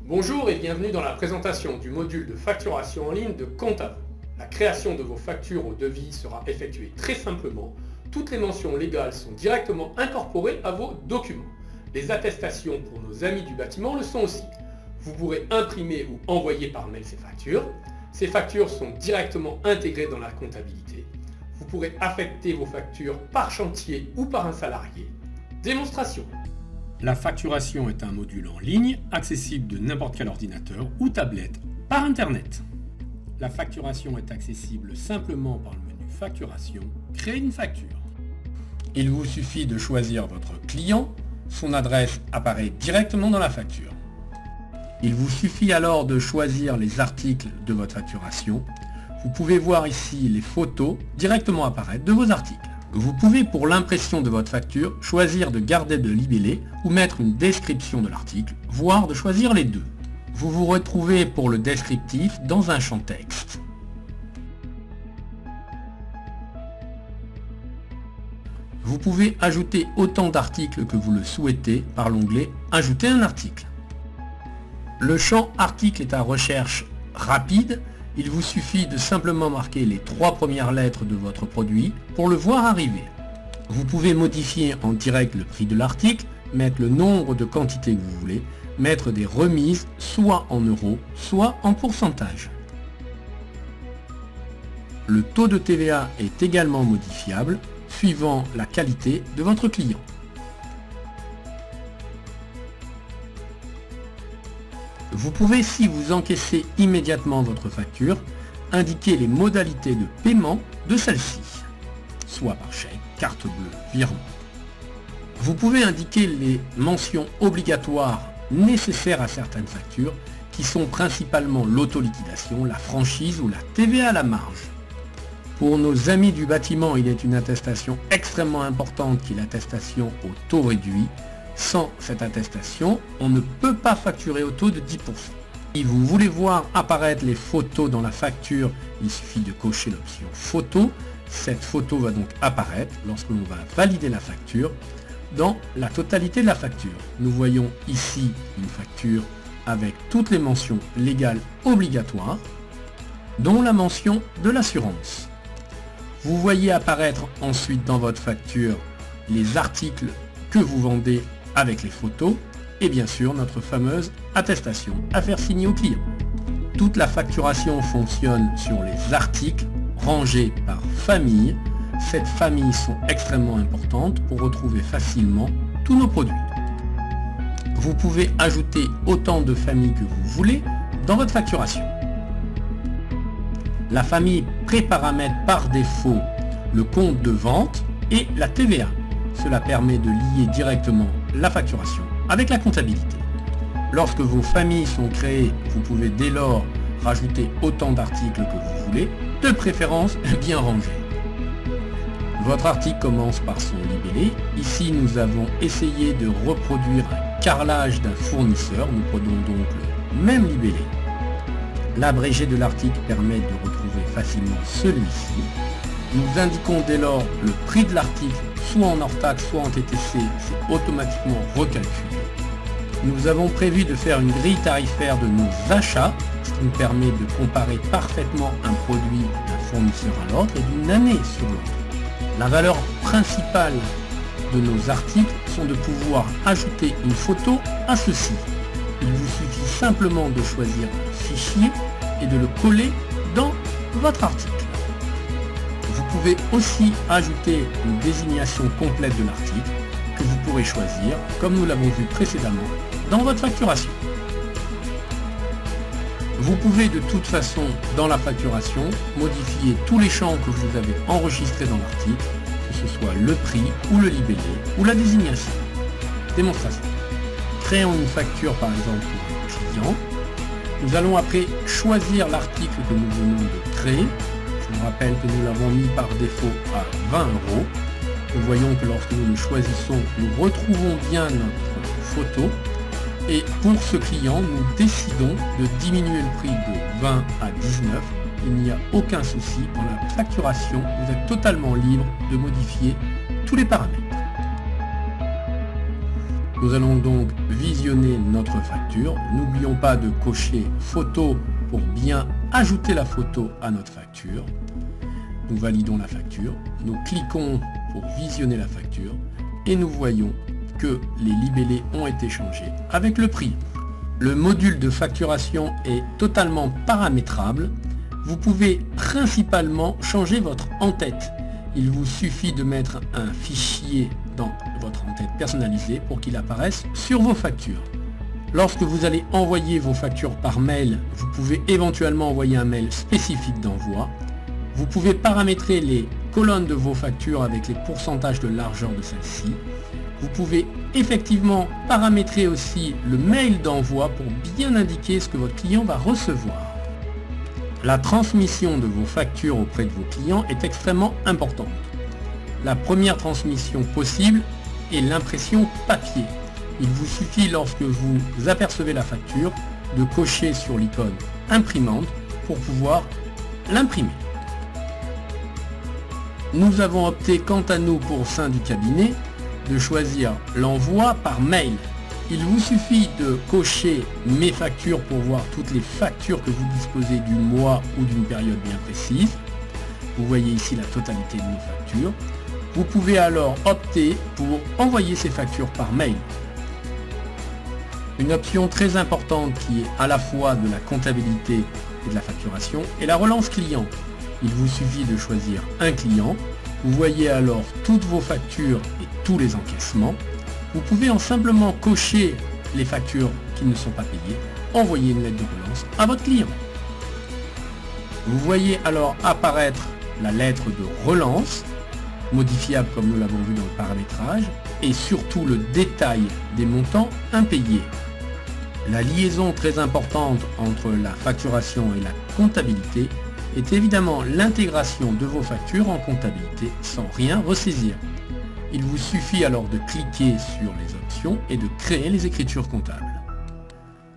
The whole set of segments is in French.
Bonjour et bienvenue dans la présentation du module de facturation en ligne de Comptavo. La création de vos factures au devis sera effectuée très simplement. Toutes les mentions légales sont directement incorporées à vos documents. Les attestations pour nos amis du bâtiment le sont aussi. Vous pourrez imprimer ou envoyer par mail ces factures. Ces factures sont directement intégrées dans la comptabilité. Vous pourrez affecter vos factures par chantier ou par un salarié. Démonstration. La facturation est un module en ligne, accessible de n'importe quel ordinateur ou tablette, par Internet. La facturation est accessible simplement par le menu Facturation, Créer une facture. Il vous suffit de choisir votre client, son adresse apparaît directement dans la facture. Il vous suffit alors de choisir les articles de votre facturation. Vous pouvez voir ici les photos directement apparaître de vos articles. Vous pouvez, pour l'impression de votre facture, choisir de garder le libellé ou mettre une description de l'article, voire de choisir les deux. Vous vous retrouvez pour le descriptif dans un champ texte. Vous pouvez ajouter autant d'articles que vous le souhaitez par l'onglet « Ajouter un article ». Le champ « Article » est à recherche rapide. Il vous suffit de simplement marquer les 3 premières lettres de votre produit pour le voir arriver. Vous pouvez modifier en direct le prix de l'article, mettre le nombre de quantités que vous voulez, mettre des remises soit en euros, soit en pourcentage. Le taux de TVA est également modifiable suivant la qualité de votre client. Vous pouvez, si vous encaissez immédiatement votre facture, indiquer les modalités de paiement de celle-ci, soit par chèque, carte bleue, virement. Vous pouvez indiquer les mentions obligatoires nécessaires à certaines factures, qui sont principalement l'autoliquidation, la franchise ou la TVA à la marge. Pour nos amis du bâtiment, il est une attestation extrêmement importante qui est l'attestation au taux réduit. Sans cette attestation, on ne peut pas facturer au taux de 10%. Si vous voulez voir apparaître les photos dans la facture, il suffit de cocher l'option photo. Cette photo va donc apparaître lorsque l'on va valider la facture dans la totalité de la facture. Nous voyons ici une facture avec toutes les mentions légales obligatoires, dont la mention de l'assurance. Vous voyez apparaître ensuite dans votre facture les articles que vous vendez avec les photos et bien sûr notre fameuse attestation à faire signer au client. Toute la facturation fonctionne sur les articles rangés par famille. Ces familles sont extrêmement importantes pour retrouver facilement tous nos produits. Vous pouvez ajouter autant de familles que vous voulez dans votre facturation. La famille préparamètre par défaut le compte de vente et la TVA. Cela permet de lier directement la facturation avec la comptabilité. Lorsque vos familles sont créées, vous pouvez dès lors rajouter autant d'articles que vous voulez, de préférence bien rangés. Votre article commence par son libellé. Ici, nous avons essayé de reproduire un carrelage d'un fournisseur. Nous prenons donc le même libellé. L'abrégé de l'article permet de retrouver facilement celui-ci. Nous indiquons dès lors le prix de l'article, soit en hors-taxe, soit en TTC, c'est automatiquement recalculé. Nous avons prévu de faire une grille tarifaire de nos achats, ce qui nous permet de comparer parfaitement un produit d'un fournisseur à l'autre et d'une année sur l'autre. La valeur principale de nos articles sont de pouvoir ajouter une photo à ceci. Il vous suffit simplement de choisir un fichier et de le coller dans votre article. Vous pouvez aussi ajouter une désignation complète de l'article que vous pourrez choisir, comme nous l'avons vu précédemment, dans votre facturation. Vous pouvez de toute façon, dans la facturation, modifier tous les champs que vous avez enregistrés dans l'article, que ce soit le prix ou le libellé ou la désignation. Démonstration. Créons une facture par exemple pour un client. Nous allons après choisir l'article que nous venons de créer. Je vous rappelle que nous l'avons mis par défaut à 20 €. Nous voyons que lorsque nous le choisissons, nous retrouvons bien notre photo. Et pour ce client, nous décidons de diminuer le prix de 20 à 19. Il n'y a aucun souci. Dans la facturation, vous êtes totalement libre de modifier tous les paramètres. Nous allons donc visionner notre facture. N'oublions pas de cocher photo pour bien ajouter la photo à notre facture. Nous validons la facture, nous cliquons pour visionner la facture et nous voyons que les libellés ont été changés avec le prix. Le module de facturation est totalement paramétrable. Vous pouvez principalement changer votre en-tête. Il vous suffit de mettre un fichier dans votre en-tête personnalisé pour qu'il apparaisse sur vos factures. Lorsque vous allez envoyer vos factures par mail, vous pouvez éventuellement envoyer un mail spécifique d'envoi. Vous pouvez paramétrer les colonnes de vos factures avec les pourcentages de largeur de celles-ci. Vous pouvez effectivement paramétrer aussi le mail d'envoi pour bien indiquer ce que votre client va recevoir. La transmission de vos factures auprès de vos clients est extrêmement importante. La première transmission possible est l'impression papier. Il vous suffit, lorsque vous apercevez la facture, de cocher sur l'icône imprimante pour pouvoir l'imprimer. Nous avons opté quant à nous, pour au sein du cabinet, de choisir l'envoi par mail. Il vous suffit de cocher mes factures pour voir toutes les factures que vous disposez du mois ou d'une période bien précise. Vous voyez ici la totalité de nos factures. Vous pouvez alors opter pour envoyer ces factures par mail. Une option très importante qui est à la fois de la comptabilité et de la facturation est la relance client. Il vous suffit de choisir un client. Vous voyez alors toutes vos factures et tous les encaissements. Vous pouvez en simplement cocher les factures qui ne sont pas payées, envoyer une lettre de relance à votre client. Vous voyez alors apparaître la lettre de relance, modifiable comme nous l'avons vu dans le paramétrage, et surtout le détail des montants impayés. La liaison très importante entre la facturation et la comptabilité est évidemment l'intégration de vos factures en comptabilité sans rien ressaisir. Il vous suffit alors de cliquer sur les options et de créer les écritures comptables.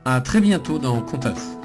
A très bientôt dans Compte à vous.